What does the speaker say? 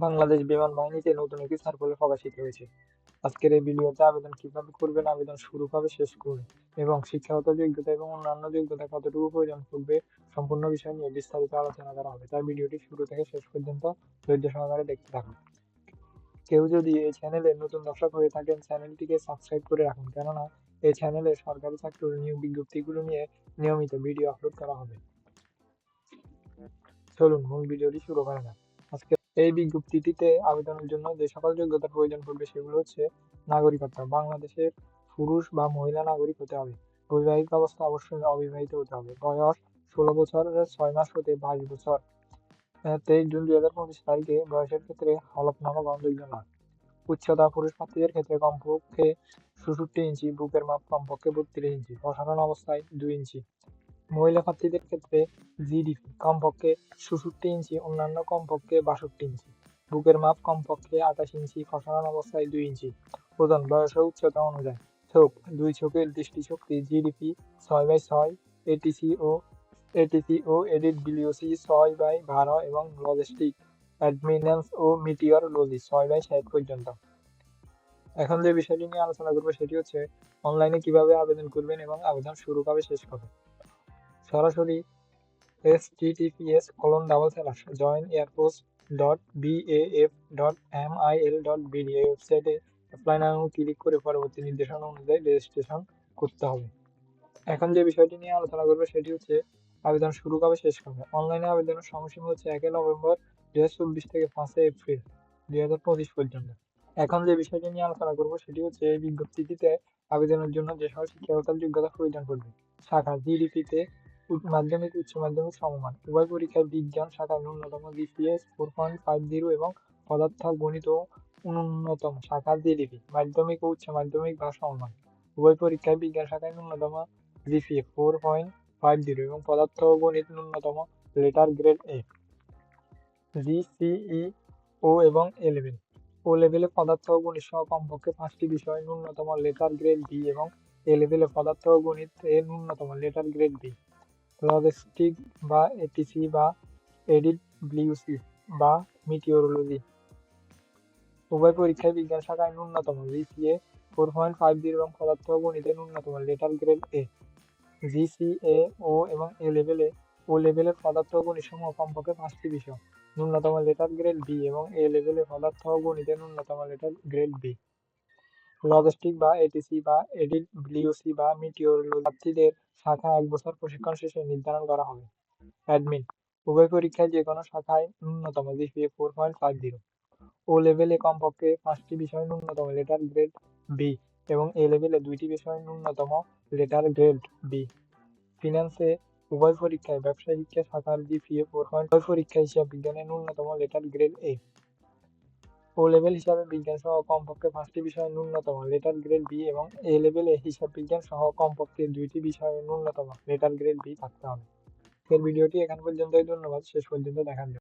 বাংলাদেশ বিমান বাহিনীতে নতুন একটি সার্কুলার প্রকাশিত হয়েছে। আজকের এই ভিডিওতে আবেদন কিভাবে করবেন, আবেদন শুরু কবে শেষ করবেন এবং শিক্ষাগত যোগ্যতা এবং অন্যান্য যোগ্যতা কতটুকু প্রয়োজন পড়বে সম্পূর্ণ বিষয় নিয়ে বিস্তারিত আলোচনা করা হবে। তাই ভিডিওটি শুরু থেকে শেষ পর্যন্ত ধৈর্য সহকারে দেখতে থাকুন। কেউ যদি এই চ্যানেলে নতুন দর্শক হয়ে থাকেন, চ্যানেলটিকে সাবস্ক্রাইব করে রাখুন, কেননা এই চ্যানেলে সরকারি চাকরির নিয়োগ বিজ্ঞপ্তিগুলো নিয়ে নিয়মিত ভিডিও আপলোড করা হবে। চলুন মূল ভিডিওটি শুরু করা যাক। আজকে এই বিজ্ঞপ্তিটিতে আবেদনের জন্য যে সকল যোগ্যতার প্রয়োজন পড়বে সেগুলো হচ্ছে: নাগরিকত্ব, বাংলাদেশের পুরুষ বা মহিলা নাগরিক হতে হবে। বৈবাহিক অবস্থা অবশ্যই অবিবাহিত হতে হবে। বয়স 16 বছরের 6 মাস হতে 22 বছর। 23 জুন 2025 তারিখে বয়সের ক্ষেত্রে হলফনামা গ্রহণযোগ্য নয়। উচ্চতা, পুরুষ প্রার্থীদের ক্ষেত্রে কমপক্ষে 66 ইঞ্চি, বুকের মাপ কমপক্ষে 32 ইঞ্চি, প্রসারণ অবস্থায় 2 ইঞ্চি। মহিলা প্রার্থীদের ক্ষেত্রে জিডিপি কমপক্ষে 66 ইঞ্চি, অন্যান্য কমপক্ষে 62 ইঞ্চি, বুকের মাপ কমপক্ষে 28 ইঞ্চি, প্রসারণ অবস্থায় 2 ইঞ্চি। ওজন বয়স ও উচ্চতা অনুযায়ী। চোখ: 2 চোখের দৃষ্টিশক্তি জিডিপি 6/6, এটিসি ও এডিট বিলিওসি 6/12 এবং লজিস্টিক, অ্যাডমিনেন্স ও মিটিওরোলজি 6/60 পর্যন্ত। এখন যে বিষয়টি নিয়ে আলোচনা করবো সেটি হচ্ছে অনলাইনে কিভাবে আবেদন করবেন এবং আবেদন শুরু কবে শেষ কবে। সরাসরি https://joinairforce.baf.mil.bd এই ওয়েবসাইটে অ্যাপ্লাই নাও ক্লিক করে পরবর্তী নির্দেশনা অনুযায়ী রেজিস্ট্রেশন করতে হবে। এখন যে বিষয়টি নিয়ে আলোচনা করবো সেটি হচ্ছে আবেদন শুরু কবে শেষ কবে। অনলাইনে আবেদনের সময়সীমা হচ্ছে 1 নভেম্বর 2024 থেকে 5 এপ্রিল 2025 পর্যন্ত। এখন যে বিষয়টি নিয়ে আলোচনা করবো সেটি হচ্ছে এই বিজ্ঞপ্তিটিতে আবেদনের জন্য যে সকল শিক্ষাগত যোগ্যতা প্রয়োজন পড়বে। শাখা: জিডিপিতে মাধ্যমিক উচ্চ মাধ্যমিক সমমান। উভয় পরীক্ষায় বিজ্ঞান শাখায় ন্যূনতম জিপিএ 4.50 এবং পদার্থ গণিত ন্যূনতম শাখার জিডিপি মাধ্যমিক ও উচ্চ মাধ্যমিক বা সমমান। উভয় পরীক্ষায় বিজ্ঞান শাখায় ন্যূনতম জিপিএ 4.50 এবং পদার্থ ও গণিত ন্যূনতম লেটার গ্রেড এ। জিসিই ও এবং এ লেভেল: ও লেভেলে পদার্থ ও গণিত সহ কমপক্ষে 5টি বিষয় ন্যূনতম লেটার গ্রেড বি এবং এ লেভেলে পদার্থ ও গণিত এ ন্যূনতম লেটার গ্রেড বি। লজিস্টিক বা এটিসি বা এডিট বিলিওসি বা মিটিওরোলজি: উভয় পরীক্ষায় বিজ্ঞান শাখায় ন্যূনতম জিপিএ 4.50 এবং পদার্থ ও গণিতে ন্যূনতম লেটার গ্রেড এ। জিসিএ ও এবং ও লেভেলের পদার্থ ও গণিত সমূহ কমপক্ষে 5টি বিষয় ন্যূনতম লেটার গ্রেড বি এবং এ লেভেলে পদার্থ ও গণিতে ন্যূনতম লেটার গ্রেড বি। লজিস্টিক বা এটিসি বা এডিট বিলিওসি বা মিটিওরোলজি প্রার্থীদের শাখা 1 বছর প্রশিক্ষণ শেষে নির্ধারণ করা হবে। অ্যাডমিন: উভয় পরীক্ষায় যে কোনো শাখায় ন্যূনতম জিপিএ 4.50। ও লেভেলে কমপক্ষে 5টি বিষয় ন্যূনতম লেটার গ্রেড বি এবং এ লেভেলে 2টি বিষয় ন্যূনতম লেটার গ্রেড বি। ফিন্যান্সে উভয় পরীক্ষায় ব্যবসায় শিক্ষা শাখার জিপিএ 4. উভয় পরীক্ষা হিসাব বিজ্ঞানে ন্যূনতম লেটার গ্রেড এ। ও লেভেল হিসাবে বিজ্ঞান সহ কমপক্ষে 5টি বিষয়ে ন্যূনতম লেটার গ্রেড বি এবং এ লেভেলে হিসাব বিজ্ঞান সহ কমপক্ষে 2টি বিষয়ে ন্যূনতম লেটার গ্রেড বি থাকতে হবে। এর ভিডিওটি এখান পর্যন্তই। ধন্যবাদ শেষ পর্যন্ত দেখার জন্য।